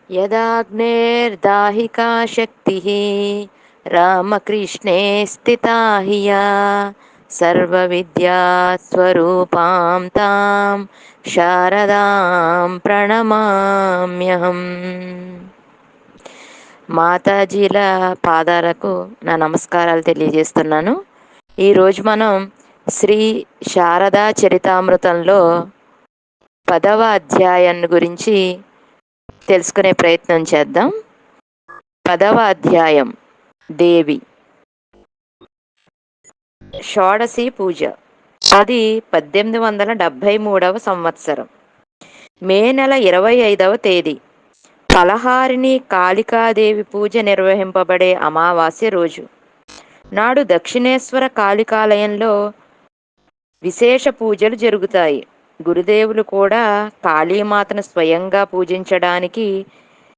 यदाग्नेर्दाहिका शक्तिः रामकृष्णे स्थिता हि या सर्वविद्यास्वरूपां तां శారదాం ప్రణమామ్యహం. మాతాజీల పాదాలకు నా నమస్కారాలు తెలియజేస్తున్నాను. ఈరోజు మనం శ్రీ శారదా చరితామృతంలో 10వ అధ్యాయాన్ని గురించి తెలుసుకునే ప్రయత్నం చేద్దాం. 10వ అధ్యాయం దేవి షోడశి పూజ. అది 1873వ సంవత్సరం మే నెల 25వ తేదీ పలహారిని కాళికాదేవి పూజ నిర్వహింపబడే అమావాస్య రోజు నాడు దక్షిణేశ్వర కాళికాలయంలో విశేష పూజలు జరుగుతాయి. గురుదేవులు కూడా కాళీమాతను స్వయంగా పూజించడానికి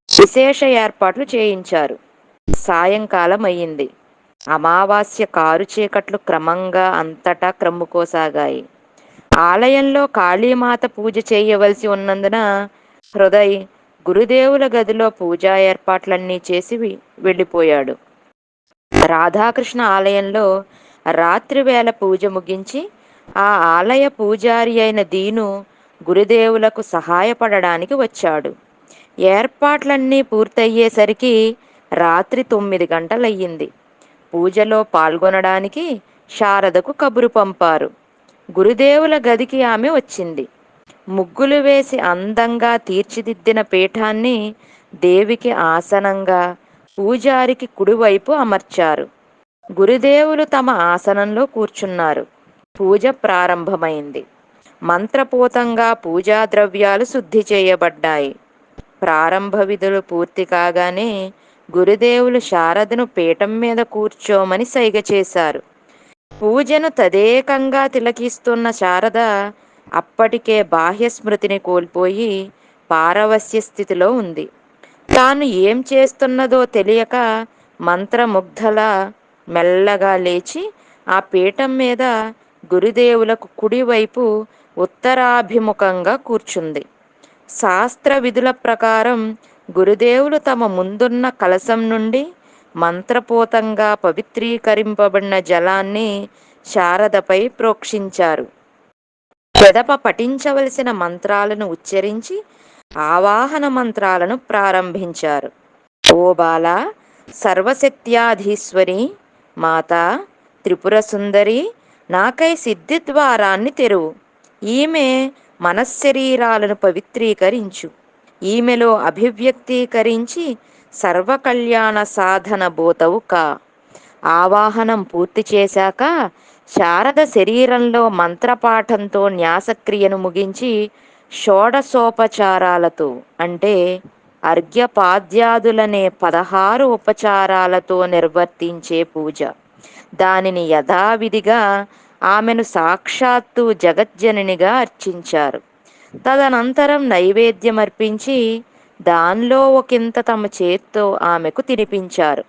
విశేష ఏర్పాట్లు చేయించారు. సాయంకాలం అయ్యింది. అమావాస్య కారు చీకట్లు క్రమంగా అంతటా క్రమ్ముకోసాగాయి. ఆలయంలో కాళీమాత పూజ చేయవలసి ఉన్నందున హృదయ్ గురుదేవుల గదిలో పూజా ఏర్పాట్లన్నీ చేసి వెళ్ళిపోయాడు. రాధాకృష్ణ ఆలయంలో రాత్రివేళ పూజ ముగించి ఆ ఆలయ పూజారి అయిన దీను గురుదేవులకు సహాయపడడానికి వచ్చాడు. ఏర్పాట్లన్నీ పూర్తయ్యేసరికి రాత్రి 9 గంటలయ్యింది. పూజలో పాల్గొనడానికి శారదకు కబురు పంపారు. గురుదేవుల గదికి ఆమె వచ్చింది. ముగ్గులు వేసి అందంగా తీర్చిదిద్దిన పీఠాన్ని దేవికి ఆసనంగా పూజారికి కుడివైపు అమర్చారు. గురుదేవులు తమ ఆసనంలో కూర్చున్నారు. పూజ ప్రారంభమైంది. మంత్రపూతంగా పూజా ద్రవ్యాలు శుద్ధి చేయబడ్డాయి. ప్రారంభ విధులు పూర్తి కాగానే గురుదేవులు శారదను పీఠం మీద కూర్చోమని సైగ చేశారు. పూజను తదేకంగా తిలకిస్తున్న శారద అప్పటికే బాహ్య స్మృతిని కోల్పోయి పారవస్య స్థితిలో ఉంది. తాను ఏం చేస్తున్నదో తెలియక మంత్రముగ్ధలా మెల్లగా లేచి ఆ పీఠం మీద గురుదేవులకు కుడివైపు ఉత్తరాభిముఖంగా కూర్చుంది. శాస్త్ర విధుల ప్రకారం గురుదేవులు తమ ముందున్న కలశం నుండి మంత్రపూతంగా పవిత్రీకరింపబడిన జలాన్ని శారదపై ప్రోక్షించారు. పెదప పఠించవలసిన మంత్రాలను ఉచ్చరించి ఆవాహన మంత్రాలను ప్రారంభించారు. ఓ బాల, సర్వశక్త్యాధీశ్వరి, మాతా, త్రిపుర సుందరి, నాకై సిద్ధిద్వారాన్ని తెరువు. ఈమె మనశ్శరీరాలను పవిత్రీకరించు. ఈమెలో అభివ్యక్తీకరించి సర్వకళ్యాణ సాధన భూతవు కా. ఆవాహనం పూర్తి చేశాక శారద శరీరంలో మంత్రపాఠంతో న్యాసక్రియను ముగించి షోడశోపచారాలతో అంటే అర్ఘ్యపాద్యాదులనే 16 ఉపచారాలతో నిర్వర్తించే పూజ. దానిని యథావిధిగా ఆమెను సాక్షాత్తు జగజ్జననిగా అర్చించారు. తదనంతరం నైవేద్యమర్పించి దానిలో ఒకంత తమ చేత్తో ఆమెకు తినిపించారు.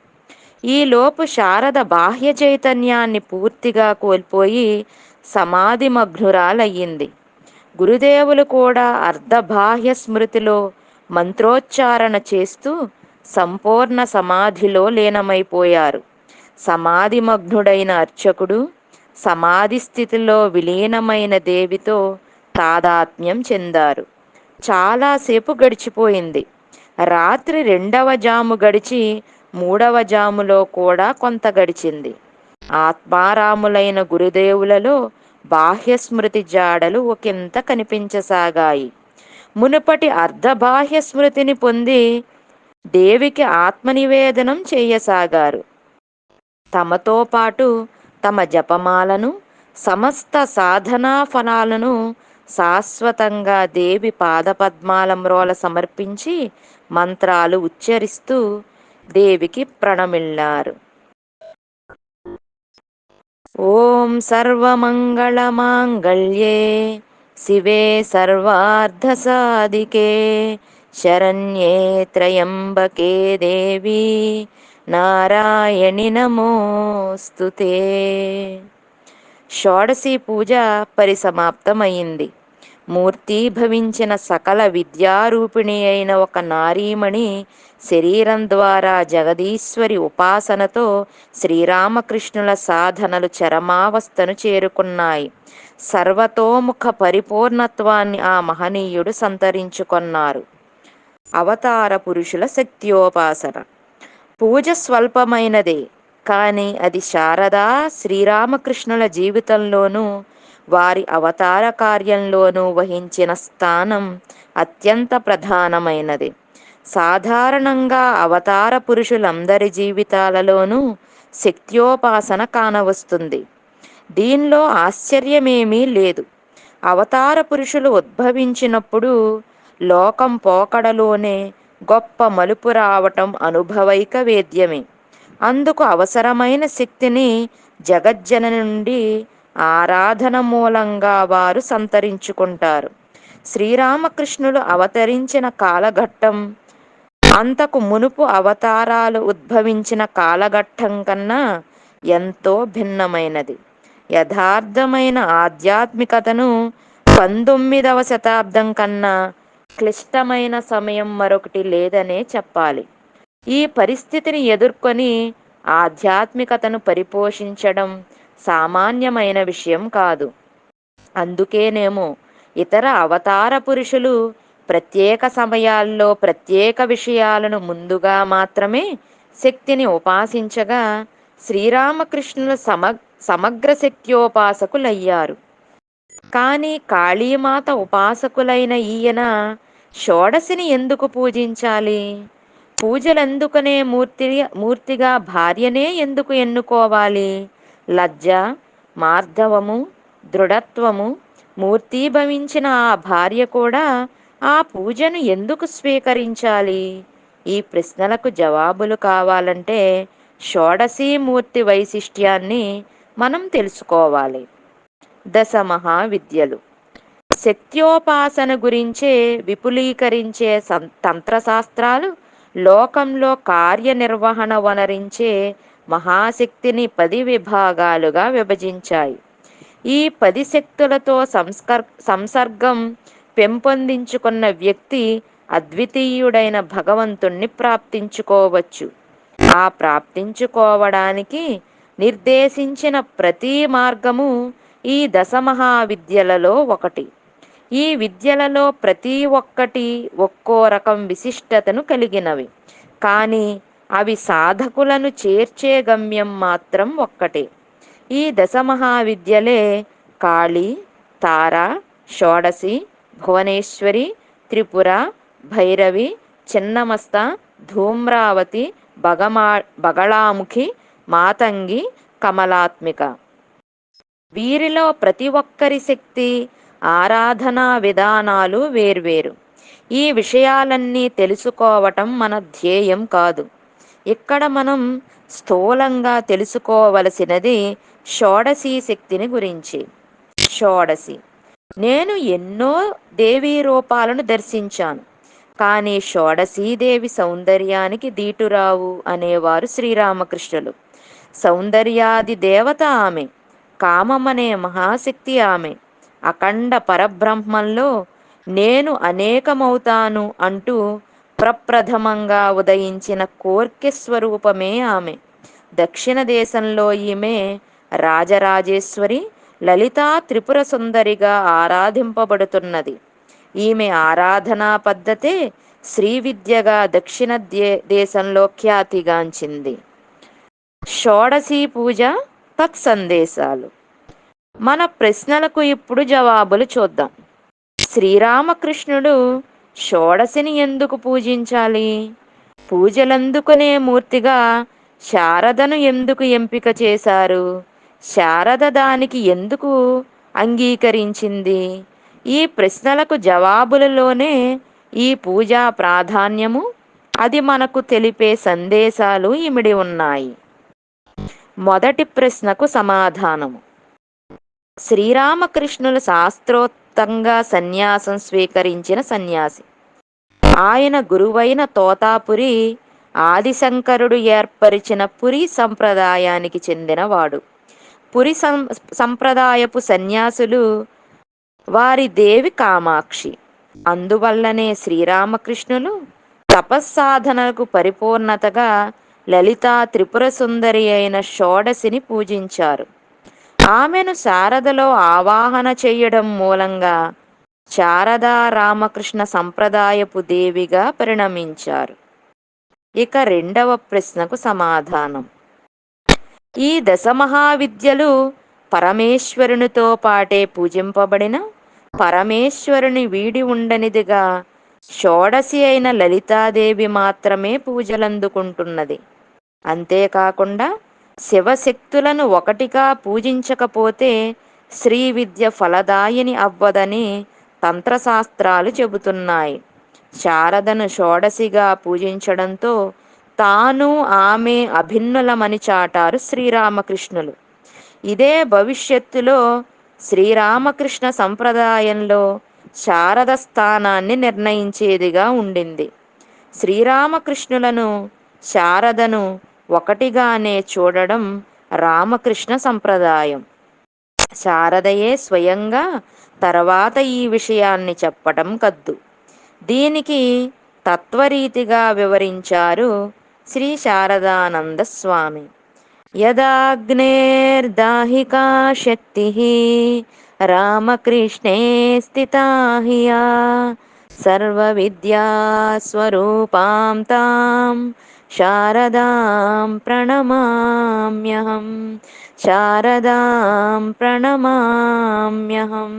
ఈలోపు శారద బాహ్య చైతన్యాన్ని పూర్తిగా కోల్పోయి సమాధిమగ్నురాలయ్యింది. గురుదేవులు కూడా అర్ధబాహ్య స్మృతిలో మంత్రోచ్చారణ చేస్తూ సంపూర్ణ సమాధిలో లీనమైపోయారు. సమాధిమగ్నుడైన అర్చకుడు సమాధి స్థితిలో విలీనమైన దేవితో తాదాత్మ్యం చెందారు. చాలాసేపు గడిచిపోయింది. రాత్రి 2వ జాము గడిచి 3వ జాములో కూడా కొంత గడిచింది. ఆత్మారాములైన గురుదేవులలో బాహ్యస్మృతి జాడలు ఒకంత కనిపించసాగాయి. మునుపటి అర్ధబాహ్య స్మృతిని పొంది దేవికి ఆత్మనివేదనం చేయసాగారు. తమతో పాటు తమ జపమాలను, సమస్త సాధనా ఫలాలను శాశ్వతంగా దేవి పాదపద్మాల సమర్పించి మంత్రాలు ఉచ్చరిస్తూ దేవికి ప్రణమిల్లారు. ఓం సర్వమంగళమాంగళ్యే శివే సర్వార్థసాధికే శరణ్యే త్రయంబకే దేవి నారాయణి నమోస్తుతే. షోడశి పూజ పరిసమాప్తమైంది. మూర్తీభవించిన సకల విద్యారూపిణి అయిన ఒక నారీమణి శరీరం ద్వారా జగదీశ్వరి ఉపాసనతో శ్రీరామకృష్ణుల సాధనలు చరమావస్థను చేరుకున్నాయి. సర్వతోముఖ పరిపూర్ణత్వాన్ని ఆ మహనీయుడు సంతరించుకొన్నారు. అవతార పురుషుల శక్త్యోపాసన. పూజ స్వల్పమైనదే, కానీ అది శారదా శ్రీరామకృష్ణుల జీవితంలోనూ వారి అవతార కార్యంలోనూ వహించిన స్థానం అత్యంత ప్రధానమైనది. సాధారణంగా అవతార పురుషులందరి జీవితాలలోనూ శక్త్యోపాసన కానవస్తుంది. దీనిలో ఆశ్చర్యమేమీ లేదు. అవతార పురుషులు ఉద్భవించినప్పుడు లోకం పోకడలోనే గొప్ప మలుపు రావటం అనుభవైక వేద్యమే. అందుకు అవసరమైన శక్తిని జగజ్జనని నుండి ఆరాధన మూలంగా వారు సంతరించుకుంటారు. శ్రీరామకృష్ణులు అవతరించిన కాలఘట్టం అంతకు మునుపు అవతారాలు ఉద్భవించిన కాలఘట్టం కన్నా ఎంతో భిన్నమైనది. యథార్థమైన ఆధ్యాత్మికతను 19వ శతాబ్దం కన్నా క్లిష్టమైన సమయం మరొకటి లేదనే చెప్పాలి. ఈ పరిస్థితిని ఎదుర్కొని ఆధ్యాత్మికతను పరిపోషించడం సామాన్యమైన విషయం కాదు. అందుకేనేమో ఇతర అవతార పురుషులు ప్రత్యేక సమయాల్లో ప్రత్యేక విషయాలను ముందుగా మాత్రమే శక్తిని ఉపాసించగా శ్రీరామకృష్ణులు సమగ్ర శక్త్యోపాసకులయ్యారు. కానీ కాళీమాత ఉపాసకులైన ఈయన షోడశిని ఎందుకు పూజించాలి? పూజలందుకనే మూర్తిగా భార్యనే ఎందుకు ఎన్నుకోవాలి? లజ్జ, మార్ధవము, దృఢత్వము మూర్తీభవించిన ఆ భార్య కూడా ఆ పూజను ఎందుకు స్వీకరించాలి? ఈ ప్రశ్నలకు జవాబులు కావాలంటే షోడశీమూర్తి వైశిష్ట్యాన్ని మనం తెలుసుకోవాలి. దశ మహావిద్యలు. శక్త్యోపాసన గురించే విపులీకరించే తంత్రశాస్త్రాలు లోకంలో కార్యనిర్వహణ వనరించే మహాశక్తిని 10 విభాగాలుగా విభజించాయి. ఈ 10 శక్తులతో సంసర్గం పెంపొందించుకున్న వ్యక్తి అద్వితీయుడైన భగవంతుణ్ణి ప్రాప్తించుకోవచ్చు. ఆ ప్రాప్తించుకోవడానికి నిర్దేశించిన ప్రతి మార్గము ఈ దశమహావిద్యలలో ఒకటి. ఈ విద్యలలో ప్రతి ఒక్కటి ఒక్కో రకం విశిష్టతను కలిగినవి. కానీ అవి సాధకులను చేర్చే గమ్యం మాత్రం ఒక్కటే. ఈ దశమహావిద్యలే కాళీ, తార, షోడశి, భువనేశ్వరి, త్రిపుర, భైరవి, చిన్నమస్త, ధూమ్రావతి, బగళాముఖి, మాతంగి, కమలాత్మిక. వీరిలో ప్రతి ఒక్కరి శక్తి, ఆరాధనా విధానాలు వేర్వేరు. ఈ విషయాలన్నీ తెలుసుకోవటం మన ధ్యేయం కాదు. ఇక్కడ మనం స్థూలంగా తెలుసుకోవలసినది షోడశీ శక్తిని గురించి. షోడశి. నేను ఎన్నో దేవీ రూపాలను దర్శించాను, కానీ షోడశీదేవి సౌందర్యానికి దీటురావు అనేవారు శ్రీరామకృష్ణులు. సౌందర్యాది దేవత ఆమె, కామమనే మహాశక్తి ఆమె. అఖండ పరబ్రహ్మంలో నేను అనేకమవుతాను అంటూ ప్రప్రథమంగా ఉదయించిన కోర్కె స్వరూపమే ఆమె. దక్షిణ దేశంలో ఈమె రాజరాజేశ్వరి, లలితా త్రిపుర సుందరిగా ఆరాధింపబడుతున్నది. ఈమె ఆరాధనా పద్ధతే శ్రీ విద్యగా దక్షిణ దేశంలో ఖ్యాతిగాంచింది. షోడశీ పూజ తత్సందేశాలు. మన ప్రశ్నలకు ఇప్పుడు జవాబులు చూద్దాం. శ్రీరామకృష్ణుడు షోడశిని ఎందుకు పూజించాలి? పూజలందుకునే మూర్తిగా శారదను ఎందుకు ఎంపిక చేశారు? శారద దానికి ఎందుకు అంగీకరించింది? ఈ ప్రశ్నలకు జవాబులలోనే ఈ పూజా ప్రాధాన్యము, అది మనకు తెలిపే సందేశాలు ఇమిడి ఉన్నాయి. మొదటి ప్రశ్నకు సమాధానము. శ్రీరామకృష్ణులు శాస్త్రోక్తంగా సన్యాసం స్వీకరించిన సన్యాసి. ఆయన గురువైన తోతాపురి ఆదిశంకరుడు ఏర్పరిచిన పురి సంప్రదాయానికి చెందినవాడు. పురి సంప్రదాయపు సన్యాసులు వారి దేవి కామాక్షి. అందువల్లనే శ్రీరామకృష్ణులు తపస్సాధనకు పరిపూర్ణతగా లలితా త్రిపుర సుందరి అయిన షోడశిని పూజించారు. ఆమెను శారదలో ఆవాహన చెయ్యడం మూలంగా శారదా రామకృష్ణ సంప్రదాయపు దేవిగా పరిణమించారు. ఇక రెండవ ప్రశ్నకు సమాధానం. ఈ దశమహావిద్యలు పరమేశ్వరునితో పాటే పూజింపబడిన పరమేశ్వరుని వీడి ఉండనిదిగా షోడశి అయిన లలితాదేవి మాత్రమే పూజలందుకుంటున్నది. అంతేకాకుండా శివశక్తులను ఒకటిగా పూజించకపోతే శ్రీ విద్య ఫలదాయిని అవ్వదని తంత్రశాస్త్రాలు చెబుతున్నాయి. శారదను షోడశిగా పూజించడంతో తాను ఆమె అభిన్నులమని చాటారు శ్రీరామకృష్ణులు. ఇదే భవిష్యత్తులో శ్రీరామకృష్ణ సంప్రదాయంలో శారద స్థానాన్ని నిర్ణయించేదిగా ఉండింది. శ్రీరామకృష్ణులను శారదను ఒకటిగానే చూడడం రామకృష్ణ సంప్రదాయం. శారదయే స్వయంగా తర్వాత ఈ విషయాన్ని చెప్పటం కద్దు. దీనికి తత్వరీతిగా వివరించారు శ్రీ శారదానంద స్వామి. యదాగ్నేర్దాహికా శక్తి రామకృష్ణే స్థితా హియా సర్వవిద్యాస్వరూపాం తాం శారదాం ప్రణమామ్యహం. శారదాం ప్రణమామ్యహం.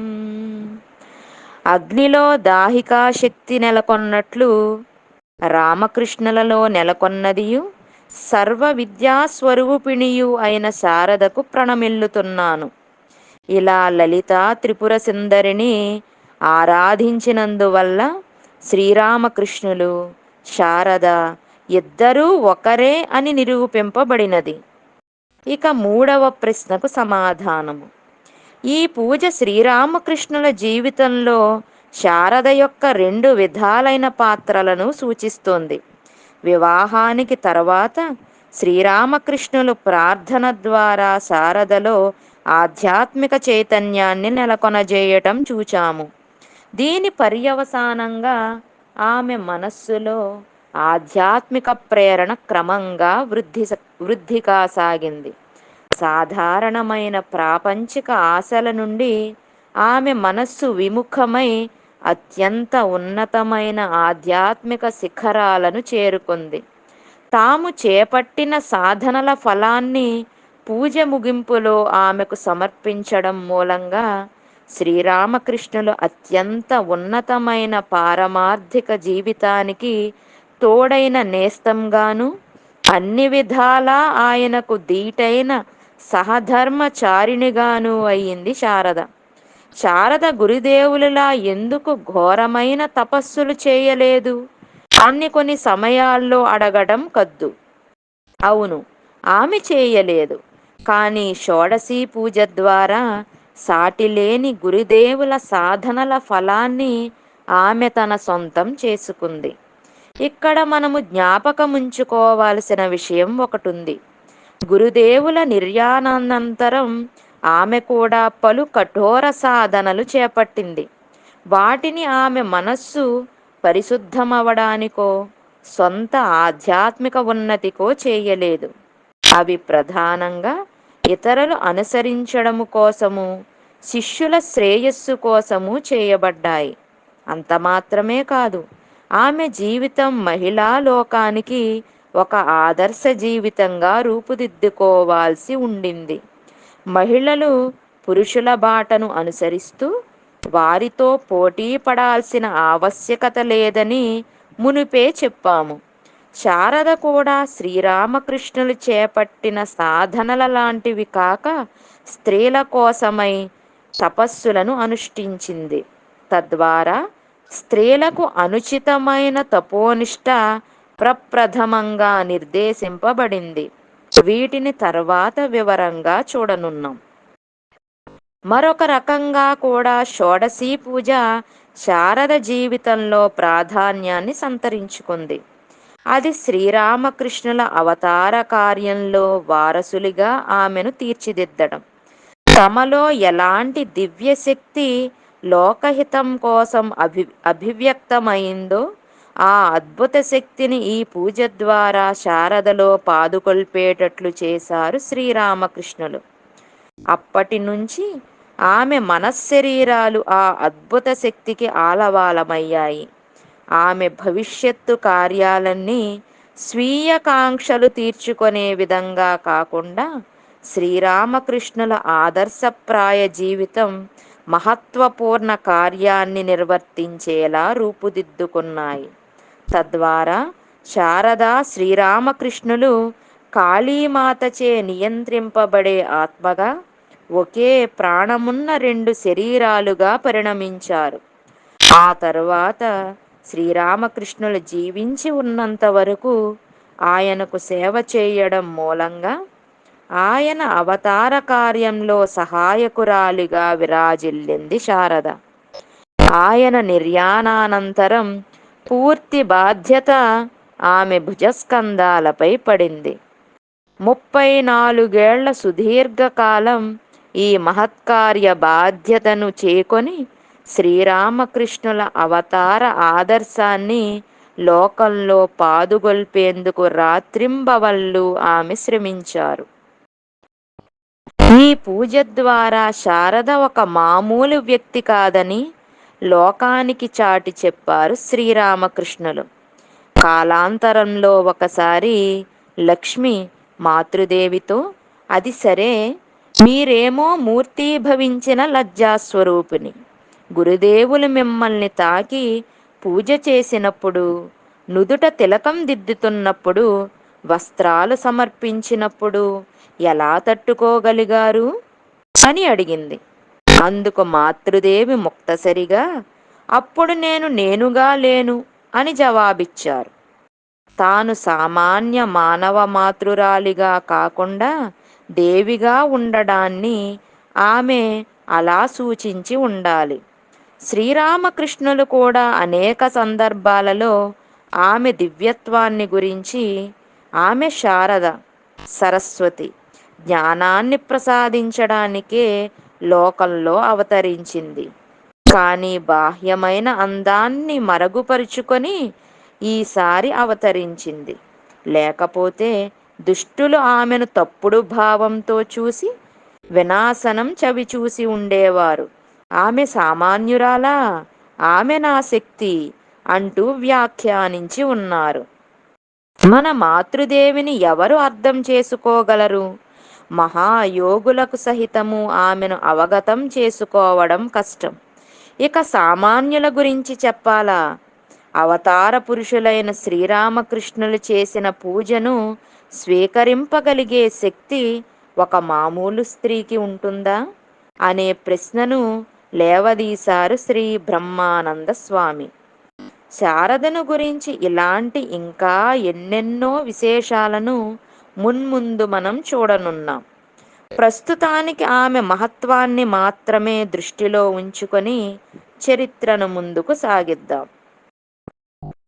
అగ్నిలో దాహికా శక్తి నెలకొన్నట్లు రామకృష్ణులలో నెలకొన్నదియు సర్వ విద్యాస్వరూపిణియు అయిన శారదకు ప్రణమిల్లుతున్నాను. ఇలా లలితా త్రిపుర సుందరిని ఆరాధించినందువల్ల శ్రీరామకృష్ణులు శారద ఇద్దరూ ఒకరే అని నిరూపింపబడినది. ఇక మూడవ ప్రశ్నకు సమాధానము. ఈ పూజ శ్రీరామకృష్ణుల జీవితంలో శారద యొక్క రెండు విధాలైన పాత్రలను సూచిస్తోంది. వివాహానికి తర్వాత శ్రీరామకృష్ణులు ప్రార్థన ద్వారా శారదలో ఆధ్యాత్మిక చైతన్యాన్ని నెలకొనజేయటం చూచాము. దీని పర్యవసానంగా ఆమె మనస్సులో ఆధ్యాత్మిక ప్రేరణ క్రమంగా వృద్ధి కాసాగింది. సాధారణమైన ప్రాపంచిక ఆశల నుండి ఆమె మనస్సు విముఖమై అత్యంత ఉన్నతమైన ఆధ్యాత్మిక శిఖరాలను చేరుకుంది. తాము చేపట్టిన సాధనల ఫలాన్ని పూజ ముగింపులో ఆమెకు సమర్పించడం మూలంగా శ్రీరామకృష్ణులు అత్యంత ఉన్నతమైన పారమార్థిక జీవితానికి తోడైన నేస్తంగాను, అన్ని విధాలా ఆయనకు దీటైన సహధర్మచారిణిగాను అయ్యింది శారద. శారద గురుదేవులలా ఎందుకు ఘోరమైన తపస్సులు చేయలేదు అన్ని కొన్ని సమయాల్లో అడగడం కద్దు. అవును, ఆమె చేయలేదు. కానీ షోడశీ పూజ ద్వారా సాటిలేని గురుదేవుల సాధనల ఫలాన్ని ఆమె తన సొంతం చేసుకుంది. ఇక్కడ మనము జ్ఞాపకముంచుకోవాల్సిన విషయం ఒకటుంది. గురుదేవుల నిర్యాణానంతరం ఆమె కూడా పలు కఠోర సాధనలు చేపట్టింది. వాటిని ఆమె మనస్సు పరిశుద్ధమవడానికో సొంత ఆధ్యాత్మిక ఉన్నతికో చేయలేదు. అవి ప్రధానంగా ఇతరులు అనుసరించడము కోసము, శిష్యుల శ్రేయస్సు కోసము చేయబడ్డాయి. అంత మాత్రమే కాదు, ఆమె జీవితం మహిళా లోకానికి ఒక ఆదర్శ జీవితంగా రూపుదిద్దుకోవాల్సి ఉండింది. మహిళలు పురుషుల బాటను అనుసరిస్తూ వారితో పోటీ పడాల్సిన ఆవశ్యకత లేదని మునుపే చెప్పాము. శారద కూడా శ్రీరామకృష్ణులు చేపట్టిన సాధనల లాంటివి కాక స్త్రీల కోసమై తపస్సులను అనుష్ఠించింది. తద్వారా స్త్రీలకు అనుచితమైన తపోనిష్ట ప్రప్రథమంగా నిర్దేశింపబడింది. వీటిని తర్వాత వివరంగా చూడనున్నాం. మరొక రకంగా కూడా షోడశీ పూజ శారద జీవితంలో ప్రాధాన్యాన్ని సంతరించుకుంది. అది శ్రీరామకృష్ణుల అవతార కార్యంలో వారసులిగా ఆమెను తీర్చిదిద్దడం. తమలో ఎలాంటి దివ్యశక్తి లోకహితం కోసం అభివ్యక్తమైందో ఆ అద్భుత శక్తిని ఈ పూజ ద్వారా శారదలో పాదుకొల్పేటట్లు చేశారు శ్రీరామకృష్ణులు. అప్పటి నుంచి ఆమె మనశ్శరీరాలు ఆ అద్భుత శక్తికి ఆలవాలమయ్యాయి. ఆమె భవిష్యత్తు కార్యాలన్నీ స్వీయ కాంక్షలు తీర్చుకునే విధంగా కాకుండా శ్రీరామకృష్ణుల ఆదర్శప్రాయ జీవితం మహత్వపూర్ణ కార్యాన్ని నిర్వర్తించేలా రూపుదిద్దుకున్నాయి. తద్వారా శారదా శ్రీరామకృష్ణులు కాళీమాతచే నియంత్రింపబడే ఆత్మగా, ఒకే ప్రాణమున్న రెండు శరీరాలుగా పరిణమించారు. ఆ తరువాత శ్రీరామకృష్ణులు జీవించి ఉన్నంత వరకు ఆయనకు సేవ చేయడం మూలంగా ఆయన అవతార కార్యంలో సహాయకురాలిగా విరాజిల్లింది శారద. ఆయన నిర్యాణానంతరం పూర్తి బాధ్యత ఆమె భుజస్కంధాలపై పడింది. 34 సుదీర్ఘకాలం ఈ మహత్కార్య బాధ్యతను చేకొని శ్రీరామకృష్ణుల అవతార ఆదర్శాన్ని లోకంలో పాదుగొల్పేందుకు రాత్రింబవళ్ళు ఆమె శ్రమించారు. ఈ పూజ ద్వారా శారద ఒక మామూలు వ్యక్తి కాదని లోకానికి చాటి చెప్పారు శ్రీరామకృష్ణులు. కాలాంతరంలో ఒకసారి లక్ష్మి మాతృదేవితో, అది సరే, మీరేమో మూర్తీభవించిన లజ్జాస్వరూపిణి. గురుదేవులు మిమ్మల్ని తాకి పూజ చేసినప్పుడు, నుదుట తిలకం దిద్దుతున్నప్పుడు, వస్త్రాలు సమర్పించినప్పుడు ఎలా తట్టుకోగలిగారు అని అడిగింది. అందుకు మాతృదేవి ముక్తసరిగా, అప్పుడు నేను నేనుగా లేను అని జవాబిచ్చారు. తాను సామాన్య మానవ మాతృరాలిగా కాకుండా దేవిగా ఉండడాన్ని ఆమె అలా సూచించి ఉండాలి. శ్రీరామకృష్ణులు కూడా అనేక సందర్భాలలో ఆమె దివ్యత్వాన్ని గురించి, ఆమె శారద, సరస్వతి, జ్ఞానాన్ని ప్రసాదించడానికే లోకంలో అవతరించింది. కానీ బాహ్యమైన అందాన్ని మరుగుపరుచుకొని ఈసారి అవతరించింది. లేకపోతే దుష్టులు ఆమెను తప్పుడు భావంతో చూసి వినాశనం చవిచూసి ఉండేవారు. ఆమె సామాన్యురాలా, ఆమె నా శక్తి అంటూ వ్యాఖ్యానించి ఉన్నారు. మన మాతృదేవిని ఎవరు అర్థం చేసుకోగలరు? మహాయోగులకు సహితము ఆమెను అవగతం చేసుకోవడం కష్టం. ఇక సామాన్యుల గురించి చెప్పాలా? అవతార పురుషులైన శ్రీరామకృష్ణులు చేసిన పూజను స్వీకరింపగలిగే శక్తి ఒక మామూలు స్త్రీకి ఉంటుందా అనే ప్రశ్నను లేవదీశారు శ్రీ బ్రహ్మానంద స్వామి. శారదను గురించి ఇలాంటి ఇంకా ఎన్నెన్నో విశేషాలను మున్ముందు మనం చూడనున్నాం. ప్రస్తుతానికి ఆమె మహత్వాన్ని మాత్రమే దృష్టిలో ఉంచుకొని చరిత్రను ముందుకు సాగిద్దాం.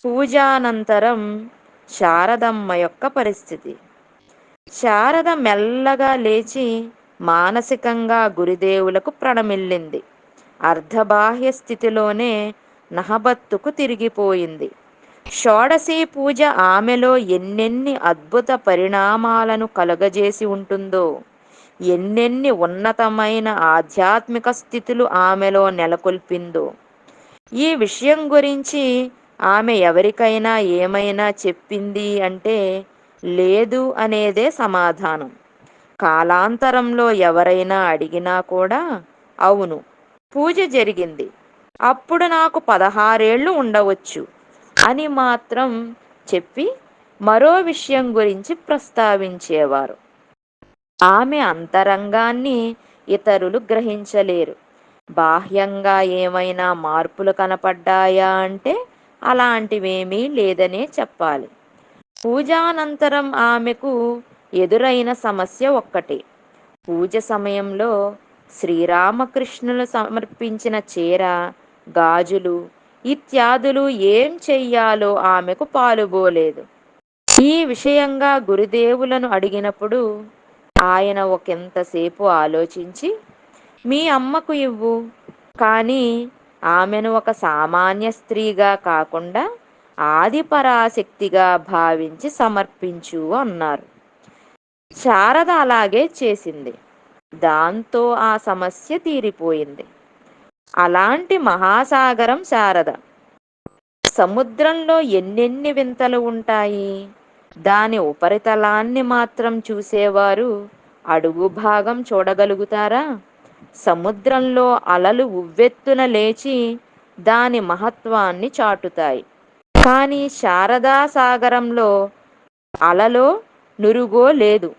పూజానంతరం శారదమ్మ యొక్క పరిస్థితి. శారద మెల్లగా లేచి మానసికంగా గురుదేవులకు ప్రణమిల్లింది. అర్ధబాహ్య స్థితిలోనే నహబత్తుకు తిరిగిపోయింది. షోడశీ పూజ ఆమెలో ఎన్నెన్ని అద్భుత పరిణామాలను కలుగజేసి ఉంటుందో, ఎన్నెన్ని ఉన్నతమైన ఆధ్యాత్మిక స్థితులు ఆమెలో నెలకొల్పిందో. ఈ విషయం గురించి ఆమె ఎవరికైనా ఏమైనా చెప్పింది అంటే లేదు అనేదే సమాధానం. కాలాంతరంలో ఎవరైనా అడిగినా కూడా అవును, పూజ జరిగింది, అప్పుడు నాకు 16 ఉండవచ్చు అని మాత్రం చెప్పి మరో విషయం గురించి ప్రస్తావించేవారు. ఆమె అంతరంగాన్ని ఇతరులు గ్రహించలేరు. బాహ్యంగా ఏమైనా మార్పులు కనపడ్డాయా అంటే అలాంటివేమీ లేదనే చెప్పాలి. పూజానంతరం ఆమెకు ఎదురైన సమస్య ఒక్కటే. పూజ సమయంలో శ్రీరామకృష్ణులు సమర్పించిన చీర, గాజులు ఇత్యాదులు ఏం చెయ్యాలో ఆమెకు పాలుబోలేదు. ఈ విషయంగా గురుదేవులను అడిగినప్పుడు ఆయన ఒకంతసేపు ఆలోచించి, మీ అమ్మకు ఇవ్వు, కానీ ఆమెను ఒక సామాన్య స్త్రీగా కాకుండా ఆదిపరాశక్తిగా భావించి సమర్పించు అన్నారు. శారద అలాగే చేసింది. దాంతో ఆ సమస్య తీరిపోయింది. అలాంటి మహాసాగరం శారద. సముద్రంలో ఎన్నెన్ని వింతలు ఉంటాయి. దాని ఉపరితలాన్ని మాత్రం చూసేవారు అడుగు భాగం చూడగలుగుతారా? సముద్రంలో అలలు ఉవ్వెత్తున లేచి దాని మహత్వాన్ని చాటుతాయి. కానీ శారదా సాగరంలో అలలో నురుగో లేదు.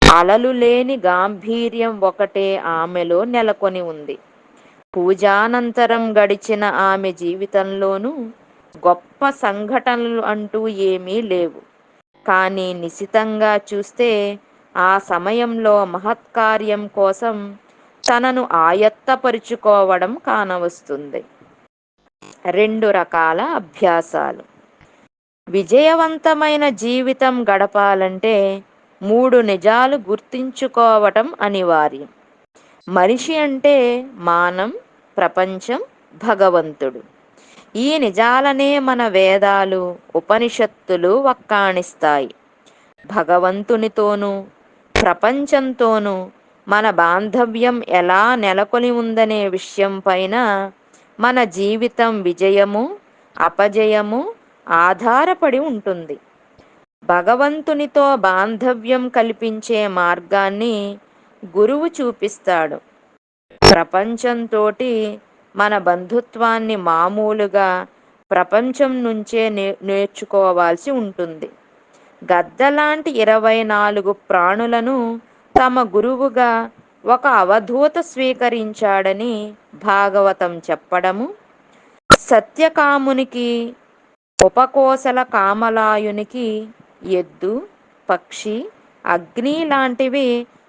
అలలు లేని గాంభీర్యం ఒకటే ఆమెలో నెలకొని ఉంది. పూజానంతరం గడిచిన ఆమె జీవితంలోనూ గొప్ప సంఘటనలు అంటూ ఏమీ లేవు. కానీ నిశితంగా చూస్తే ఆ సమయంలో మహత్కార్యం కోసం తనను ఆయత్తపరుచుకోవడం కానవస్తుంది. 2 రకాల అభ్యాసాలు. విజయవంతమైన జీవితం గడపాలంటే 3 నిజాలు గుర్తుంచుకోవటం అనివార్యం. మనిషి అంటే మానం, ప్రపంచం, భగవంతుడు. ఈ నిజాలనే మన వేదాలు, ఉపనిషత్తులు వక్కాణిస్తాయి. భగవంతునితోనూ ప్రపంచంతోనూ మన బాంధవ్యం ఎలా నెలకొని ఉందనే విషయం పైన మన జీవితం విజయము, అపజయము ఆధారపడి ఉంటుంది. భగవంతునితో బాంధవ్యం కల్పించే మార్గాన్ని గురువు చూపిస్తాడు. ప్రపంచంతోటి మన బంధుత్వాన్ని మామూలుగా ప్రపంచం నుంచే నేర్చుకోవాల్సి ఉంటుంది. గద్దలాంటి 24 ప్రాణులను తమ గురువుగా ఒక అవధూత స్వీకరించాడని భాగవతం చెప్పడము, సత్యకామునికి, ఉపకోసల కామలాయునికి ఎద్దు, పక్షి, అగ్ని లాంటివి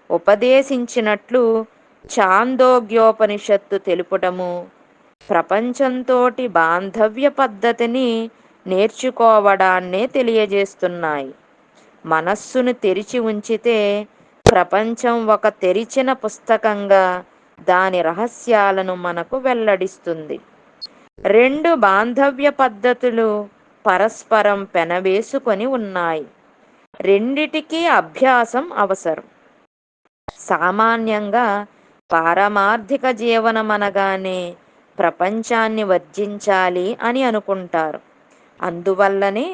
ఉపదేశించినట్లు ఛాందోగ్యోపనిషత్తు తెలుపటము, ప్రపంచంతోటి బాంధవ్య పద్ధతిని నేర్చుకోవడాన్నే తెలియజేస్తున్నాయి. మనస్సును తెరిచి ఉంచితే ప్రపంచం ఒక తెరిచిన పుస్తకంగా దాని రహస్యాలను మనకు వెల్లడిస్తుంది. 2 బాంధవ్య పద్ధతులు పరస్పరం పెనవేసుకొని ఉన్నాయి. రెండిటికీ అభ్యాసం అవసరం. సామాన్యంగా పారమార్థిక జీవనం అనగానే ప్రపంచాన్ని వర్జించాలి అని అనుకుంటారు. అందువల్లనే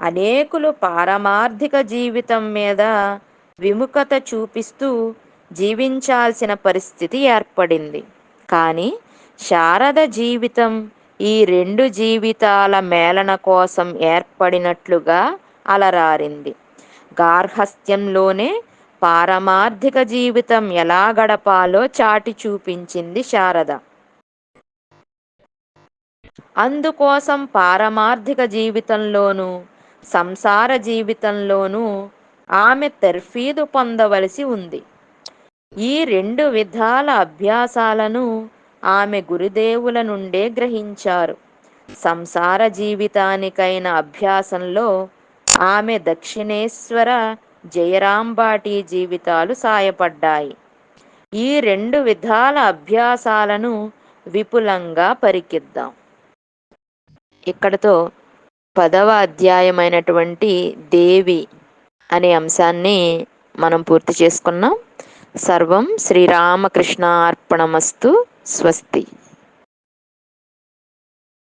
అనేకులు పారమార్థిక జీవితం మీద విముఖత చూపిస్తూ జీవించాల్సిన పరిస్థితి ఏర్పడింది. కానీ శారద జీవితం ఈ 2 జీవితాల మేళన కోసం ఏర్పడినట్లుగా అలరారింది. గార్హస్థ్యంలోనే పారమార్థిక జీవితం ఎలా గడపాలో చాటి చూపించింది శారద. అందుకోసం పారమార్థిక జీవితంలోనూ సంసార జీవితంలోనూ ఆమె తర్ఫీదు పొందవలసి ఉంది. ఈ 2 విధాల అభ్యాసాలను ఆమె గురుదేవుల నుండే గ్రహించారు. సంసార జీవితానికైన అభ్యాసంలో ఆమె దక్షిణేశ్వర, జయరాంబాటి జీవితాలు సాయపడ్డాయి. ఈ 2 విధాల అభ్యాసాలను విపులంగా పరికిద్దాం. ఇక్కడతో 10వ అధ్యాయమైనటువంటి దేవి అనే అంశాన్ని మనం పూర్తి చేసుకున్నాం. సర్వం శ్రీరామకృష్ణ అర్పణమస్తు. స్వస్తి.